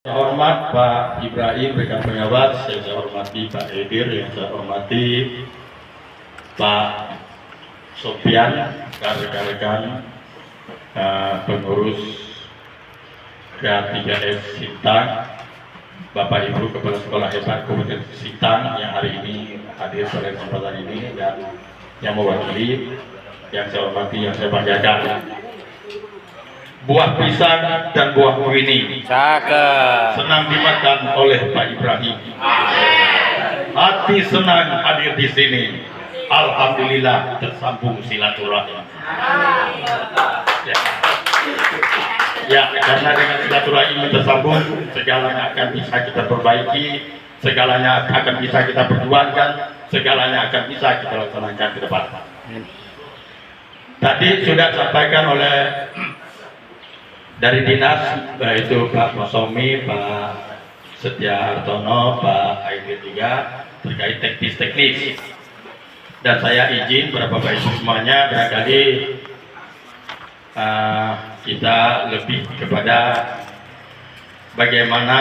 Saya hormat Pak Ibrahim, rekan pengawas, yang saya hormati Pak Edir, yang saya hormati Pak Sofian, rekan-rekan pengurus K3S Sintang, Bapak Ibu Kepala Sekolah Hebat Kabupaten Sintang yang hari ini hadir pada kesempatan ini dan yang mewakili, yang saya hormati, yang saya banggakan. Buah pisang dan buah kuini senang dimakan oleh Pak Ibrahim. Hati senang hadir di sini. Alhamdulillah tersambung silaturahim. Ya, karena dengan silaturahim tersambung, segalanya akan bisa kita perbaiki, segalanya akan bisa kita perjuangkan, segalanya akan bisa kita laksanakan ke depan. Tadi sudah disampaikan oleh dari dinas, yaitu Pak Mosomi, Pak Setia Hartono, Pak Aidil juga terkait teknis-teknis. Dan saya izin kepada Bapak Ibu semuanya, barangkali kita lebih kepada bagaimana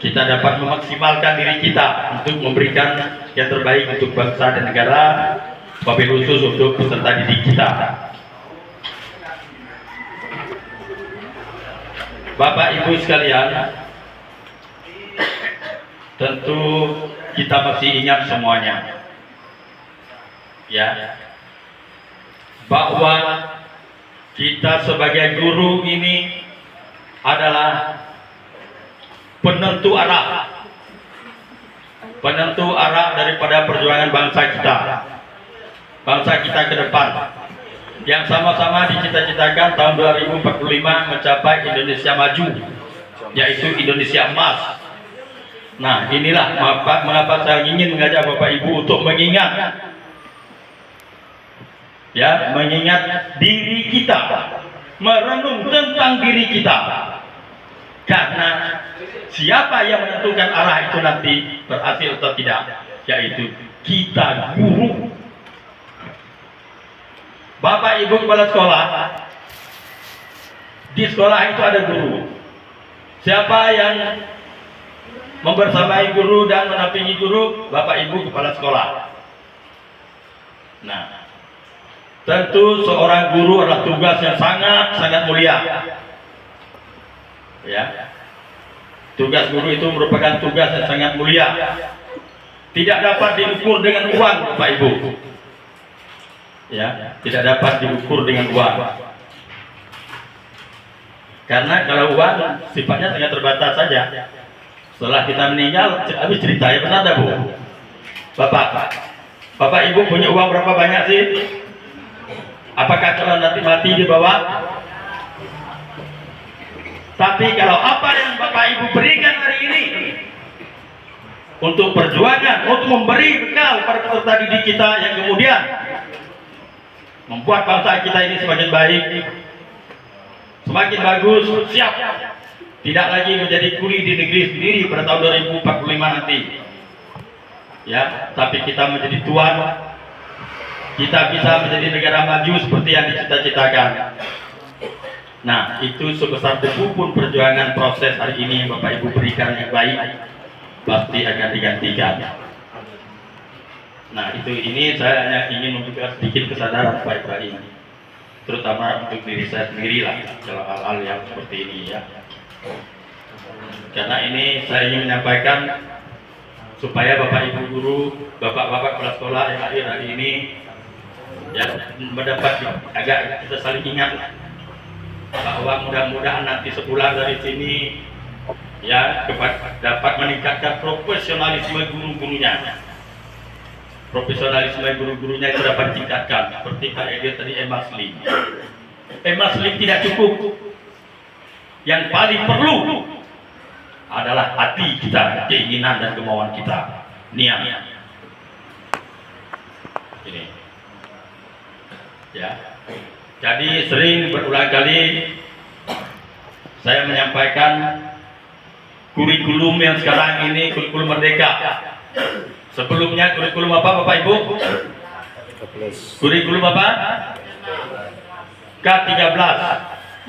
kita dapat memaksimalkan diri kita untuk memberikan yang terbaik untuk bangsa dan negara, wabil khusus untuk peserta didik kita. Bapak Ibu sekalian, tentu kita masih ingat semuanya, ya, bahwa kita sebagai guru ini adalah penentu arah daripada perjuangan bangsa kita ke depan, yang sama-sama dicita-citakan tahun 2045 mencapai Indonesia maju, yaitu Indonesia emas. Nah, inilah mengapa saya ingin mengajak Bapak Ibu untuk mengingat diri kita, merenung tentang diri kita, karena siapa yang menentukan arah itu nanti berhasil atau tidak, yaitu kita guru. Bapak Ibu kepala sekolah, di sekolah itu ada guru. Siapa yang membersamai guru dan menampingi guru? Bapak Ibu kepala sekolah. Nah, tentu seorang guru adalah tugas yang sangat mulia. Ya, tugas guru itu merupakan tugas yang sangat mulia. Tidak dapat diukur dengan uang, Bapak Ibu. Ya, tidak dapat diukur dengan uang. Karena kalau uang sifatnya sangat terbatas saja. Setelah kita meninggal, habis cerita, ya benar tak, Bu? Bapak Ibu punya uang berapa banyak sih? Apakah kalau nanti mati dibawa? Tapi kalau apa yang Bapak Ibu berikan hari ini untuk perjuangan, untuk memberi bekal pada peserta didik kita yang kemudian membuat bangsa kita ini semakin baik, semakin bagus, siap, tidak lagi menjadi kuli di negeri sendiri pada tahun 2045 nanti, ya, tapi kita menjadi tuan, kita bisa menjadi negara maju seperti yang dicita-citakan. Nah, itu sebesar debu pun perjuangan proses hari ini yang Bapak Ibu berikan yang baik pasti akan digantikan. Nah, ini saya hanya ingin memberikan sedikit kesadaran Pak Ibrahim, terutama untuk diri saya sendiri lah dalam hal-hal yang seperti ini, ya. Karena ini saya ingin menyampaikan supaya Bapak Ibu guru, Bapak-bapak kepala sekolah yang hadir hari ini, ya, mendapat agak kita saling ingat bahwa mudah-mudahan nanti sepulang dari sini, ya, dapat meningkatkan profesionalisme guru-gurunya. Profesionalisme guru-gurunya itu dapat ditingkatkan, seperti Pak Edir tadi, emaslim tidak cukup. Yang paling perlu adalah hati kita, keinginan dan kemauan kita, niat. Ini, ya. Jadi sering berulang kali saya menyampaikan kurikulum yang sekarang ini kurikulum merdeka. Sebelumnya kurikulum apa Bapak Ibu? Kurikulum apa? K13.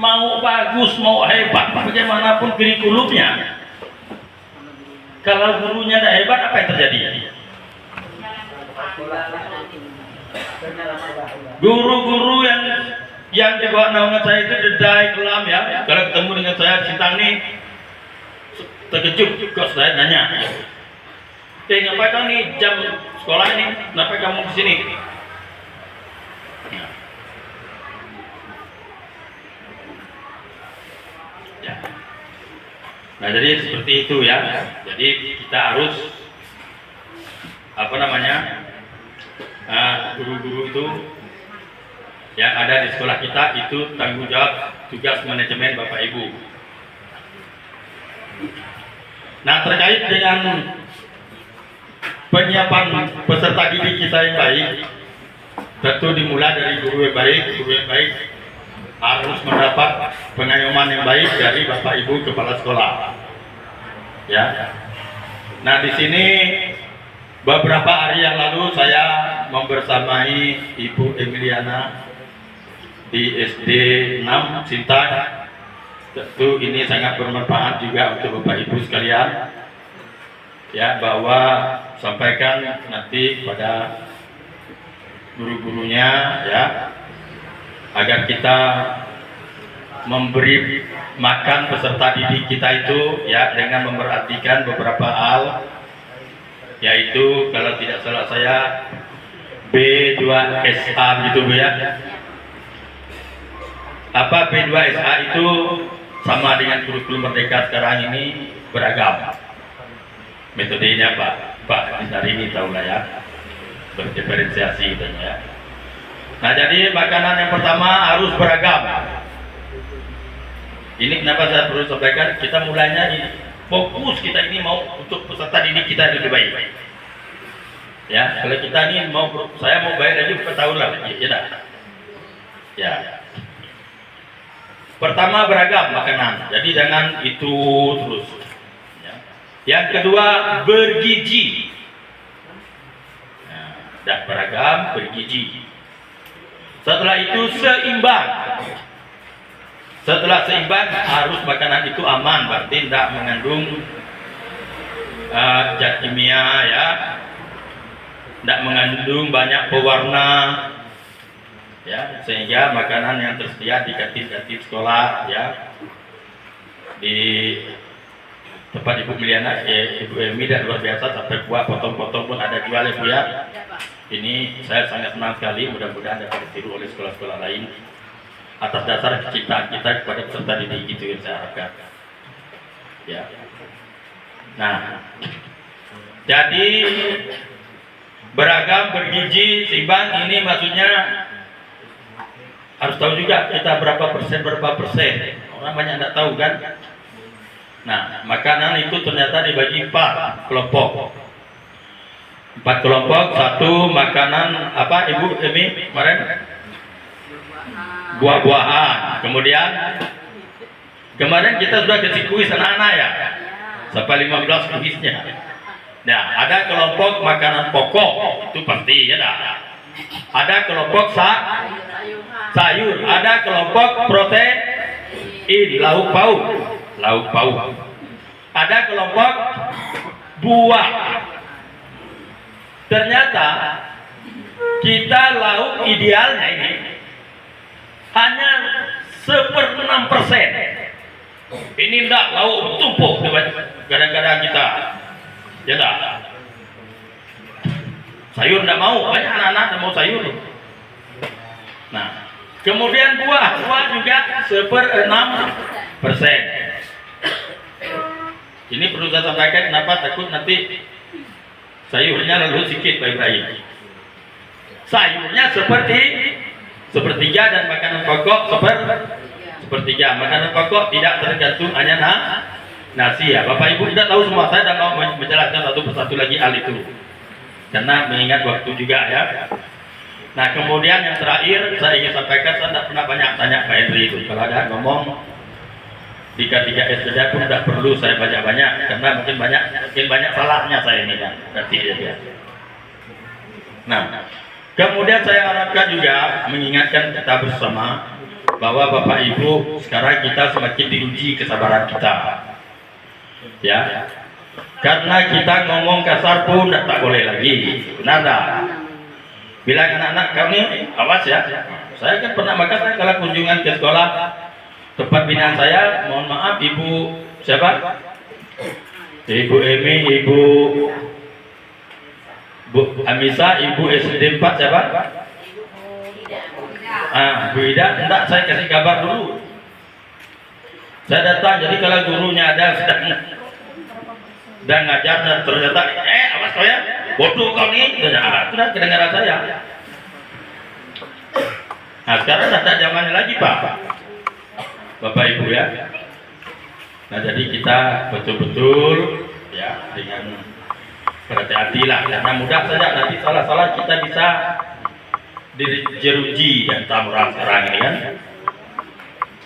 mau bagus, mau hebat, bagaimanapun kurikulumnya, kalau gurunya tidak hebat, apa yang terjadi? Guru-guru yang di bawah naungan saya itu dedai kelam ya. Kalau ketemu dengan saya Sintang nih, terkejut kok saya nanya. Ngapain kau nih jam sekolah ini? Kenapa kamu di sini? Ya. Nah jadi seperti itu ya. Jadi kita harus guru-guru itu yang ada di sekolah kita itu tanggung jawab tugas manajemen Bapak Ibu. Nah terkait dengan penyiapan peserta didik kita yang baik, tentu dimulai dari guru yang baik. Guru yang baik harus mendapat pengayoman yang baik dari Bapak Ibu kepala sekolah. Ya. Nah di sini beberapa hari yang lalu saya membersamai Ibu Emiliana di SD 6 Sintang. Tentu ini sangat bermanfaat juga untuk Bapak Ibu sekalian. Ya, bahwa sampaikan nanti pada guru-gurunya ya, agar kita memberi makan peserta didik kita itu ya dengan memperhatikan beberapa hal, yaitu kalau tidak salah saya B2SA gitu Bu ya. Apa B2SA itu sama dengan kurikulum Merdeka sekarang ini beragam. Metodenya Pak hari ini tahu lah ya, berdiferensiasi gitu ya. Nah jadi makanan yang pertama harus beragam. Ini kenapa saya perlu sampaikan, kita mulainya fokus kita ini mau untuk peserta didik kita lebih baik. Ya, kalau kita ini saya mau bayar aja berapa tahun lah, ya dah. Ya. Pertama beragam makanan, jadi jangan itu terus. Ya. Yang kedua bergizi. Dah beragam, bergizi. Setelah itu seimbang. Setelah seimbang harus makanan itu aman, berarti tidak mengandung zat kimia ya, tidak mengandung banyak pewarna ya, sehingga makanan yang tersedia di kantin-kantin sekolah ya, di tempat Ibu Miliana, Ibu Emi dan luar biasa, sampai buah potong-potong pun ada jual ya Bu ya. Ini saya sangat senang sekali, mudah-mudahan dapat ditiru oleh sekolah-sekolah lain atas dasar kecintaan kita kepada peserta didik itu yang saya harapkan. Ya. Nah, jadi beragam, bergizi, seimbang ini maksudnya harus tahu juga kita berapa persen. Orang banyak tidak tahu kan. Nah, makanan itu ternyata dibagi 4 kelompok. 4 kelompok, satu makanan apa Ibu Emi kemarin? Buah-buahan. Kemarin kita sudah kasih kuis anak-anak ya, sampai 15 kuisnya. Nah, ada kelompok makanan pokok, itu pasti ya dah. Ada kelompok sayur, ada kelompok protein, lauk pauk. Ada kelompok buah. Ternyata kita lauk idealnya ini hanya 1/6%. Ini enggak lauk tumpuk kadang-kadang kita. Ya enggak. Sayur enggak mau, banyak anak-anak enggak mau sayur. Nah, kemudian buah juga 1/6%. Ini perlu saya sampaikan, kenapa takut nanti sayurnya lalu sedikit Pak Ibrahim. Sayurnya sepertiga dan makanan pokok sepertiga. Makanan pokok tidak tergantung hanya nasi ya. Bapak Ibu tidak tahu semua, saya tidak mau menjelaskan satu persatu lagi hal itu karena mengingat waktu juga ya. Nah kemudian yang terakhir saya ingin sampaikan, saya tidak pernah banyak tanya Pak Henry itu. Kalau ada ngomong di K3S saja pun tidak perlu saya banyak-banyak karena mungkin banyak salahnya saya ini kan. Berarti ya. Nah, kemudian saya harapkan juga mengingatkan kita bersama bahwa Bapak Ibu sekarang kita semakin diuji kesabaran kita, ya. Karena kita ngomong kasar pun tak boleh lagi, benar tak? Bilang anak-anak kami, awas ya. Saya kan pernah makan kalau kunjungan ke sekolah tempat binaan saya, mohon maaf Ibu siapa? Ibu Emi, Ibu Amisa, Ibu SD 4 siapa? Bu Ida, enggak, saya kasih kabar dulu. Saya datang, jadi kalau gurunya ada sedang ngajar dan ternyata awas kau ya, bodoh kau nih, sudah kedengaran saya. Nah sekarang ada zamannya lagi Pak, Bapak Ibu ya. Nah jadi kita betul-betul ya dengan berhati-hati lah, karena mudah saja nanti salah-salah kita bisa dijeruji dan tamuran sekarang ini kan.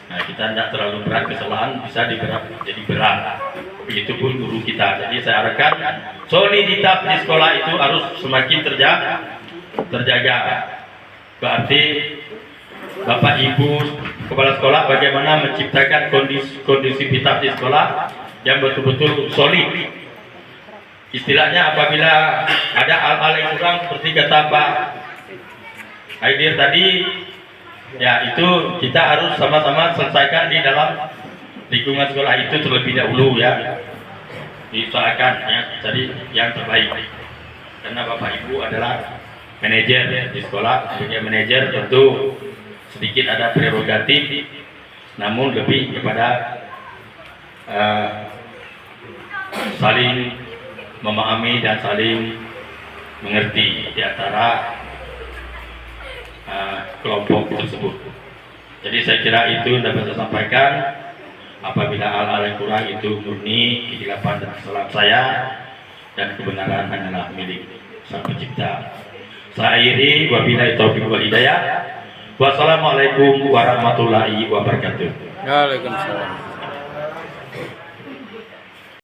Nah kita tidak terlalu berat, kesalahan bisa jadi berat. Begitupun guru kita. Jadi saya harapkan soliditas di sekolah itu harus semakin terjaga. Berarti Bapak Ibu kepala sekolah bagaimana menciptakan kondusivitas di sekolah yang betul-betul solid. Istilahnya apabila ada hal-hal yang kurang seperti kata Pak Aidir tadi, ya itu kita harus sama-sama selesaikan di dalam lingkungan sekolah itu terlebih dahulu ya, diusahakan ya, jadi yang terbaik. Karena Bapak Ibu adalah manajer di sekolah, sebagai manajer tentu sedikit ada prerogatif, namun lebih kepada saling memahami dan saling mengerti di antara kelompok tersebut. Jadi saya kira itu dapat saya sampaikan. Apabila hal-hal yang kurang itu murni kehilafan dan kesalahan saya, dan kebenaran hanyalah milik Sang Pencipta. Saya akhiri, wabillahi taufiq wal hidayah. Wassalamualaikum warahmatullahi wabarakatuh. Waalaikumsalam.